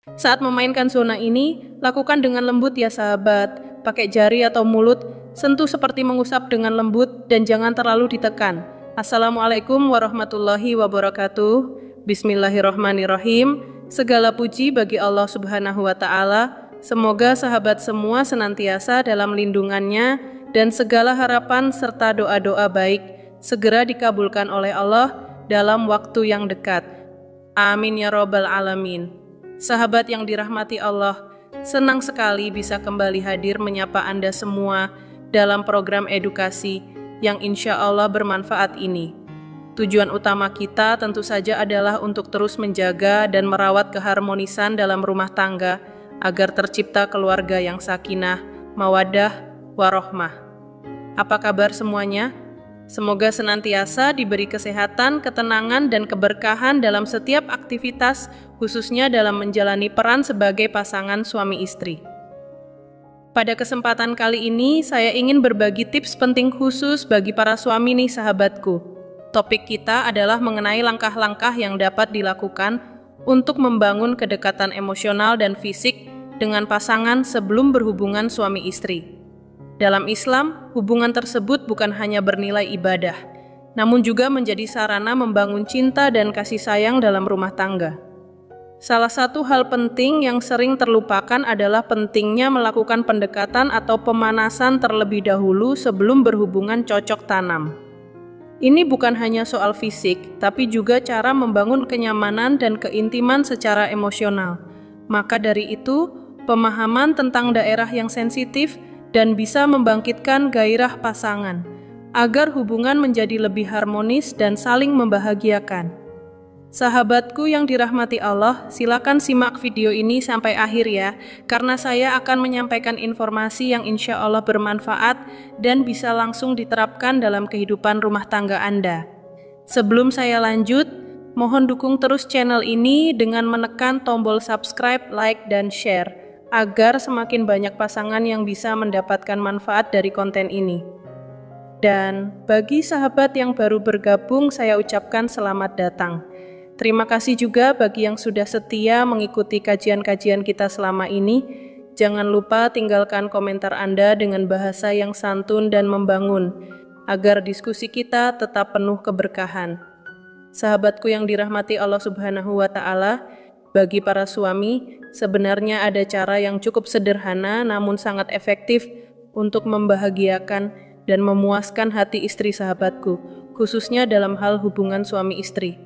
Saat memainkan zona ini, lakukan dengan lembut ya sahabat. Pakai jari atau mulut, sentuh seperti mengusap dengan lembut dan jangan terlalu ditekan. Assalamualaikum warahmatullahi wabarakatuh. Bismillahirrohmanirrohim. Segala puji bagi Allah Subhanahu wa Ta'ala. Semoga sahabat semua senantiasa dalam lindungannya dan segala harapan serta doa-doa baik segera dikabulkan oleh Allah dalam waktu yang dekat. Amin ya robbal alamin. Sahabat yang dirahmati Allah, senang sekali bisa kembali hadir menyapa Anda semua dalam program edukasi yang insya Allah bermanfaat ini. Tujuan utama kita tentu saja adalah untuk terus menjaga dan merawat keharmonisan dalam rumah tangga agar tercipta keluarga yang sakinah, mawaddah, warohmah. Apa kabar semuanya? Semoga senantiasa diberi kesehatan, ketenangan, dan keberkahan dalam setiap aktivitas, khususnya dalam menjalani peran sebagai pasangan suami istri. Pada kesempatan kali ini, saya ingin berbagi tips penting khusus bagi para suami nih sahabatku. Topik kita adalah mengenai langkah-langkah yang dapat dilakukan untuk membangun kedekatan emosional dan fisik dengan pasangan sebelum berhubungan suami istri. Dalam Islam, hubungan tersebut bukan hanya bernilai ibadah, namun juga menjadi sarana membangun cinta dan kasih sayang dalam rumah tangga. Salah satu hal penting yang sering terlupakan adalah pentingnya melakukan pendekatan atau pemanasan terlebih dahulu sebelum berhubungan cocok tanam. Ini bukan hanya soal fisik, tapi juga cara membangun kenyamanan dan keintiman secara emosional. Maka dari itu, pemahaman tentang daerah yang sensitif dan bisa membangkitkan gairah pasangan, agar hubungan menjadi lebih harmonis dan saling membahagiakan. Sahabatku yang dirahmati Allah, silakan simak video ini sampai akhir ya, karena saya akan menyampaikan informasi yang insya Allah bermanfaat dan bisa langsung diterapkan dalam kehidupan rumah tangga Anda. Sebelum saya lanjut, mohon dukung terus channel ini dengan menekan tombol subscribe, like, dan share, agar semakin banyak pasangan yang bisa mendapatkan manfaat dari konten ini. Dan bagi sahabat yang baru bergabung, saya ucapkan selamat datang. Terima kasih juga bagi yang sudah setia mengikuti kajian-kajian kita selama ini. Jangan lupa tinggalkan komentar Anda dengan bahasa yang santun dan membangun, agar diskusi kita tetap penuh keberkahan. Sahabatku yang dirahmati Allah Subhanahu wa Ta'ala, bagi para suami, sebenarnya ada cara yang cukup sederhana namun sangat efektif untuk membahagiakan dan memuaskan hati istri sahabatku, khususnya dalam hal hubungan suami istri.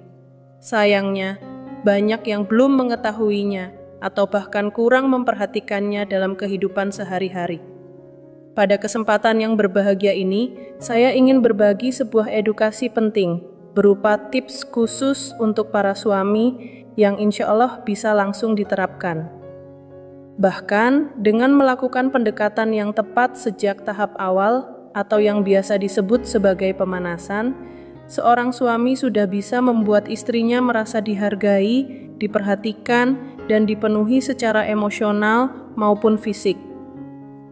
Sayangnya, banyak yang belum mengetahuinya atau bahkan kurang memperhatikannya dalam kehidupan sehari-hari. Pada kesempatan yang berbahagia ini, saya ingin berbagi sebuah edukasi penting berupa tips khusus untuk para suami yang insya Allah bisa langsung diterapkan. Bahkan, dengan melakukan pendekatan yang tepat sejak tahap awal atau yang biasa disebut sebagai pemanasan, seorang suami sudah bisa membuat istrinya merasa dihargai, diperhatikan, dan dipenuhi secara emosional maupun fisik.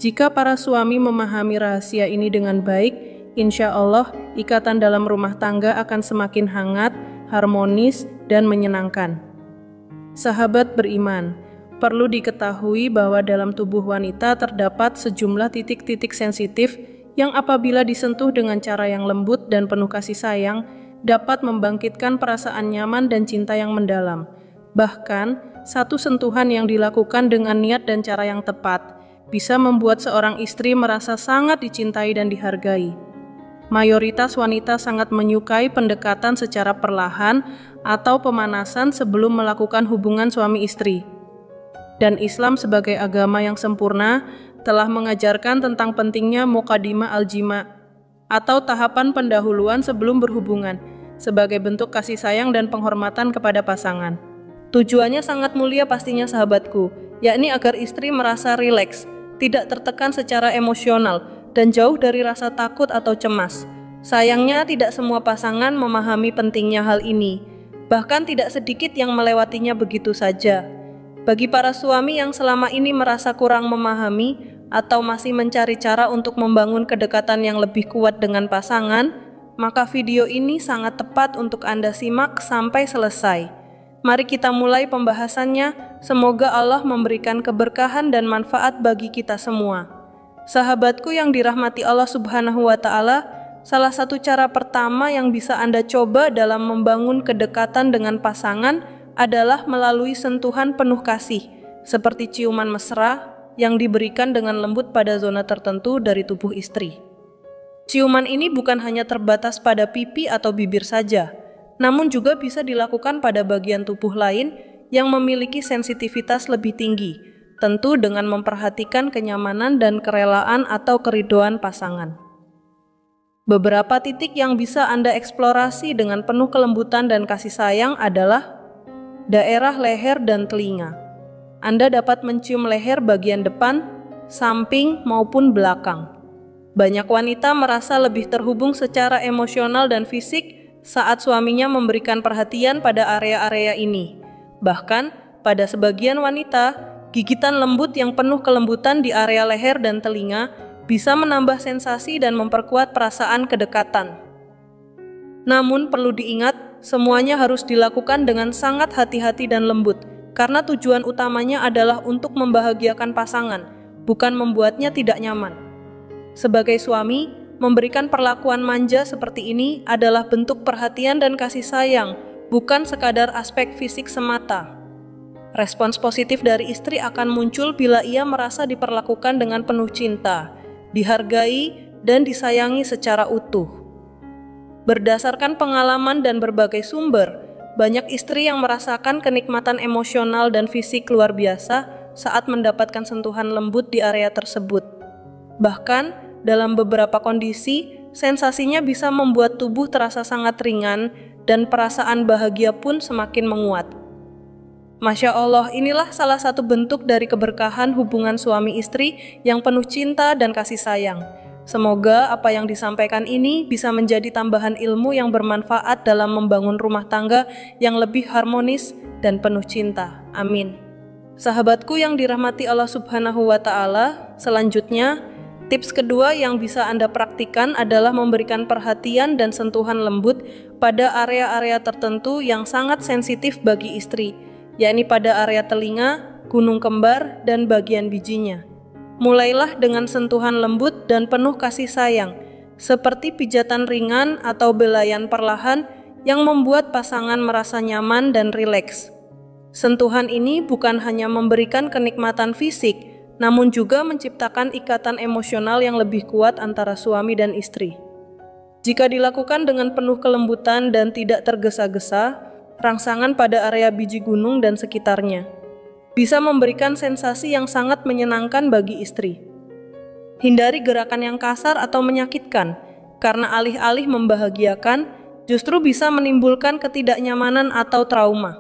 Jika para suami memahami rahasia ini dengan baik, insya Allah ikatan dalam rumah tangga akan semakin hangat, harmonis, dan menyenangkan. Sahabat beriman, perlu diketahui bahwa dalam tubuh wanita terdapat sejumlah titik-titik sensitif yang apabila disentuh dengan cara yang lembut dan penuh kasih sayang, dapat membangkitkan perasaan nyaman dan cinta yang mendalam. Bahkan, satu sentuhan yang dilakukan dengan niat dan cara yang tepat, bisa membuat seorang istri merasa sangat dicintai dan dihargai. Mayoritas wanita sangat menyukai pendekatan secara perlahan atau pemanasan sebelum melakukan hubungan suami istri. Dan Islam sebagai agama yang sempurna telah mengajarkan tentang pentingnya muqaddimah al-jima' atau tahapan pendahuluan sebelum berhubungan sebagai bentuk kasih sayang dan penghormatan kepada pasangan. Tujuannya sangat mulia pastinya sahabatku, yakni agar istri merasa rileks, tidak tertekan secara emosional, dan jauh dari rasa takut atau cemas. Sayangnya tidak semua pasangan memahami pentingnya hal ini, bahkan tidak sedikit yang melewatinya begitu saja. Bagi para suami yang selama ini merasa kurang memahami atau masih mencari cara untuk membangun kedekatan yang lebih kuat dengan pasangan, maka video ini sangat tepat untuk Anda simak sampai selesai. Mari kita mulai pembahasannya. Semoga Allah memberikan keberkahan dan manfaat bagi kita semua. Sahabatku yang dirahmati Allah Subhanahu wa Ta'ala, salah satu cara pertama yang bisa Anda coba dalam membangun kedekatan dengan pasangan adalah melalui sentuhan penuh kasih, seperti ciuman mesra yang diberikan dengan lembut pada zona tertentu dari tubuh istri. Ciuman ini bukan hanya terbatas pada pipi atau bibir saja, namun juga bisa dilakukan pada bagian tubuh lain yang memiliki sensitivitas lebih tinggi, tentu dengan memperhatikan kenyamanan dan kerelaan atau keridoan pasangan. Beberapa titik yang bisa Anda eksplorasi dengan penuh kelembutan dan kasih sayang adalah daerah leher dan telinga. Anda dapat mencium leher bagian depan, samping, maupun belakang. Banyak wanita merasa lebih terhubung secara emosional dan fisik saat suaminya memberikan perhatian pada area-area ini. Bahkan, pada sebagian wanita, gigitan lembut yang penuh kelembutan di area leher dan telinga bisa menambah sensasi dan memperkuat perasaan kedekatan. Namun perlu diingat, semuanya harus dilakukan dengan sangat hati-hati dan lembut, karena tujuan utamanya adalah untuk membahagiakan pasangan, bukan membuatnya tidak nyaman. Sebagai suami, memberikan perlakuan manja seperti ini adalah bentuk perhatian dan kasih sayang, bukan sekadar aspek fisik semata. Respons positif dari istri akan muncul bila ia merasa diperlakukan dengan penuh cinta, dihargai, dan disayangi secara utuh. Berdasarkan pengalaman dan berbagai sumber, banyak istri yang merasakan kenikmatan emosional dan fisik luar biasa saat mendapatkan sentuhan lembut di area tersebut. Bahkan, dalam beberapa kondisi, sensasinya bisa membuat tubuh terasa sangat ringan dan perasaan bahagia pun semakin menguat. Masya Allah, inilah salah satu bentuk dari keberkahan hubungan suami istri yang penuh cinta dan kasih sayang. Semoga apa yang disampaikan ini bisa menjadi tambahan ilmu yang bermanfaat dalam membangun rumah tangga yang lebih harmonis dan penuh cinta. Amin. Sahabatku yang dirahmati Allah Subhanahu wa Ta'ala, selanjutnya, tips kedua yang bisa Anda praktikkan adalah memberikan perhatian dan sentuhan lembut pada area-area tertentu yang sangat sensitif bagi istri, yakni pada area telinga, gunung kembar, dan bagian bijinya. Mulailah dengan sentuhan lembut dan penuh kasih sayang, seperti pijatan ringan atau belayan perlahan yang membuat pasangan merasa nyaman dan rileks. Sentuhan ini bukan hanya memberikan kenikmatan fisik, namun juga menciptakan ikatan emosional yang lebih kuat antara suami dan istri. Jika dilakukan dengan penuh kelembutan dan tidak tergesa-gesa, rangsangan pada area biji gunung dan sekitarnya bisa memberikan sensasi yang sangat menyenangkan bagi istri. Hindari gerakan yang kasar atau menyakitkan, karena alih-alih membahagiakan, justru bisa menimbulkan ketidaknyamanan atau trauma.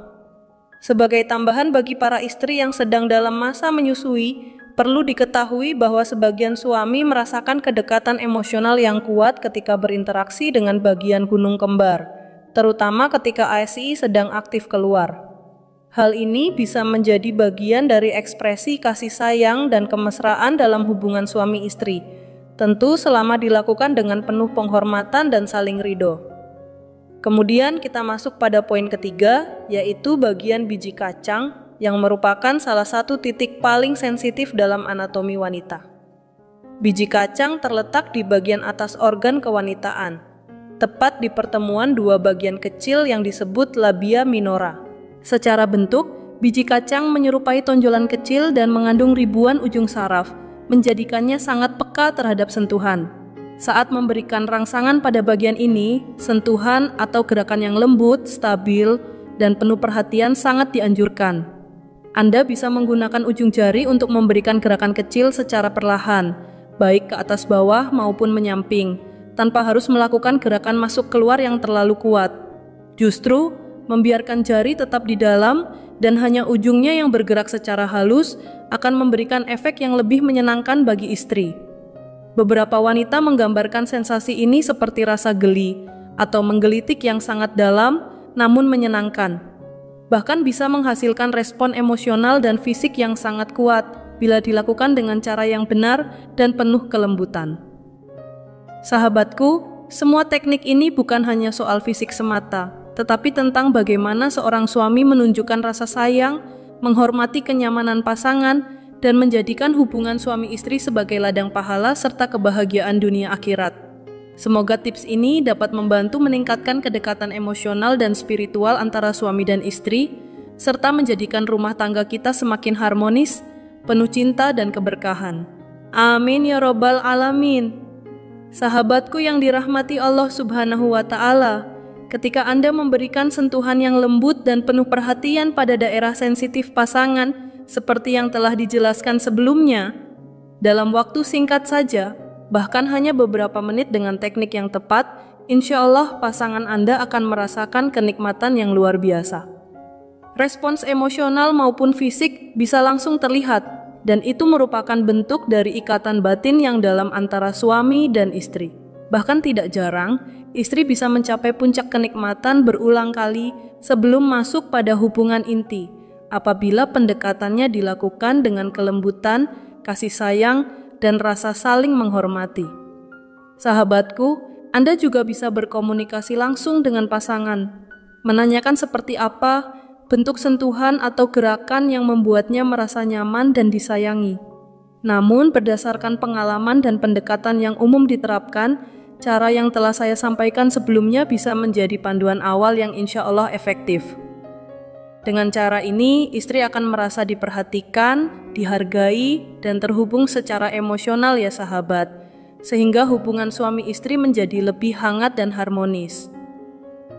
Sebagai tambahan bagi para istri yang sedang dalam masa menyusui, perlu diketahui bahwa sebagian suami merasakan kedekatan emosional yang kuat ketika berinteraksi dengan bagian gunung kembar, terutama ketika ASI sedang aktif keluar. Hal ini bisa menjadi bagian dari ekspresi kasih sayang dan kemesraan dalam hubungan suami istri, tentu selama dilakukan dengan penuh penghormatan dan saling ridho. Kemudian kita masuk pada poin ketiga, yaitu bagian biji kacang, yang merupakan salah satu titik paling sensitif dalam anatomi wanita. Biji kacang terletak di bagian atas organ kewanitaan, tepat di pertemuan dua bagian kecil yang disebut labia minora. Secara bentuk, biji kacang menyerupai tonjolan kecil dan mengandung ribuan ujung saraf, menjadikannya sangat peka terhadap sentuhan. Saat memberikan rangsangan pada bagian ini, sentuhan atau gerakan yang lembut, stabil, dan penuh perhatian sangat dianjurkan. Anda bisa menggunakan ujung jari untuk memberikan gerakan kecil secara perlahan, baik ke atas bawah maupun menyamping, tanpa harus melakukan gerakan masuk keluar yang terlalu kuat. Justru, membiarkan jari tetap di dalam dan hanya ujungnya yang bergerak secara halus akan memberikan efek yang lebih menyenangkan bagi istri. Beberapa wanita menggambarkan sensasi ini seperti rasa geli atau menggelitik yang sangat dalam namun menyenangkan. Bahkan bisa menghasilkan respon emosional dan fisik yang sangat kuat bila dilakukan dengan cara yang benar dan penuh kelembutan. Sahabatku, semua teknik ini bukan hanya soal fisik semata, tetapi tentang bagaimana seorang suami menunjukkan rasa sayang, menghormati kenyamanan pasangan, dan menjadikan hubungan suami istri sebagai ladang pahala serta kebahagiaan dunia akhirat. Semoga tips ini dapat membantu meningkatkan kedekatan emosional dan spiritual antara suami dan istri, serta menjadikan rumah tangga kita semakin harmonis, penuh cinta dan keberkahan. Amin ya robbal alamin. Sahabatku yang dirahmati Allah Subhanahu wa Ta'ala, ketika Anda memberikan sentuhan yang lembut dan penuh perhatian pada daerah sensitif pasangan, seperti yang telah dijelaskan sebelumnya, dalam waktu singkat saja, bahkan hanya beberapa menit dengan teknik yang tepat, insya Allah pasangan Anda akan merasakan kenikmatan yang luar biasa. Respons emosional maupun fisik bisa langsung terlihat, dan itu merupakan bentuk dari ikatan batin yang dalam antara suami dan istri. Bahkan tidak jarang, istri bisa mencapai puncak kenikmatan berulang kali sebelum masuk pada hubungan inti, apabila pendekatannya dilakukan dengan kelembutan, kasih sayang, dan rasa saling menghormati. Sahabatku, Anda juga bisa berkomunikasi langsung dengan pasangan, menanyakan seperti apa bentuk sentuhan atau gerakan yang membuatnya merasa nyaman dan disayangi. Namun, berdasarkan pengalaman dan pendekatan yang umum diterapkan, cara yang telah saya sampaikan sebelumnya bisa menjadi panduan awal yang insya Allah efektif. Dengan cara ini, istri akan merasa diperhatikan, dihargai, dan terhubung secara emosional ya sahabat, sehingga hubungan suami istri menjadi lebih hangat dan harmonis.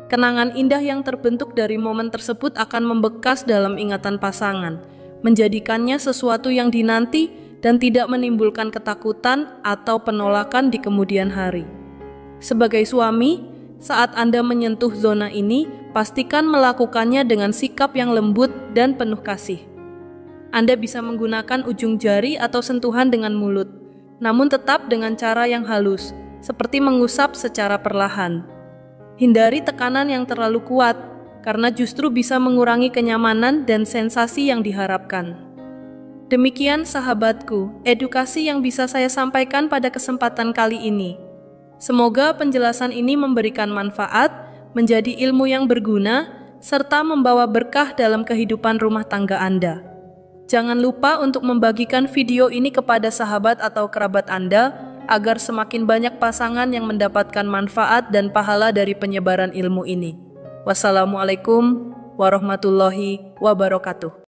Kenangan indah yang terbentuk dari momen tersebut akan membekas dalam ingatan pasangan, menjadikannya sesuatu yang dinanti dan tidak menimbulkan ketakutan atau penolakan di kemudian hari. Sebagai suami, saat Anda menyentuh zona ini, pastikan melakukannya dengan sikap yang lembut dan penuh kasih. Anda bisa menggunakan ujung jari atau sentuhan dengan mulut, namun tetap dengan cara yang halus, seperti mengusap secara perlahan. Hindari tekanan yang terlalu kuat, karena justru bisa mengurangi kenyamanan dan sensasi yang diharapkan. Demikian sahabatku, edukasi yang bisa saya sampaikan pada kesempatan kali ini. Semoga penjelasan ini memberikan manfaat, menjadi ilmu yang berguna, serta membawa berkah dalam kehidupan rumah tangga Anda. Jangan lupa untuk membagikan video ini kepada sahabat atau kerabat Anda, agar semakin banyak pasangan yang mendapatkan manfaat dan pahala dari penyebaran ilmu ini. Wassalamualaikum warahmatullahi wabarakatuh.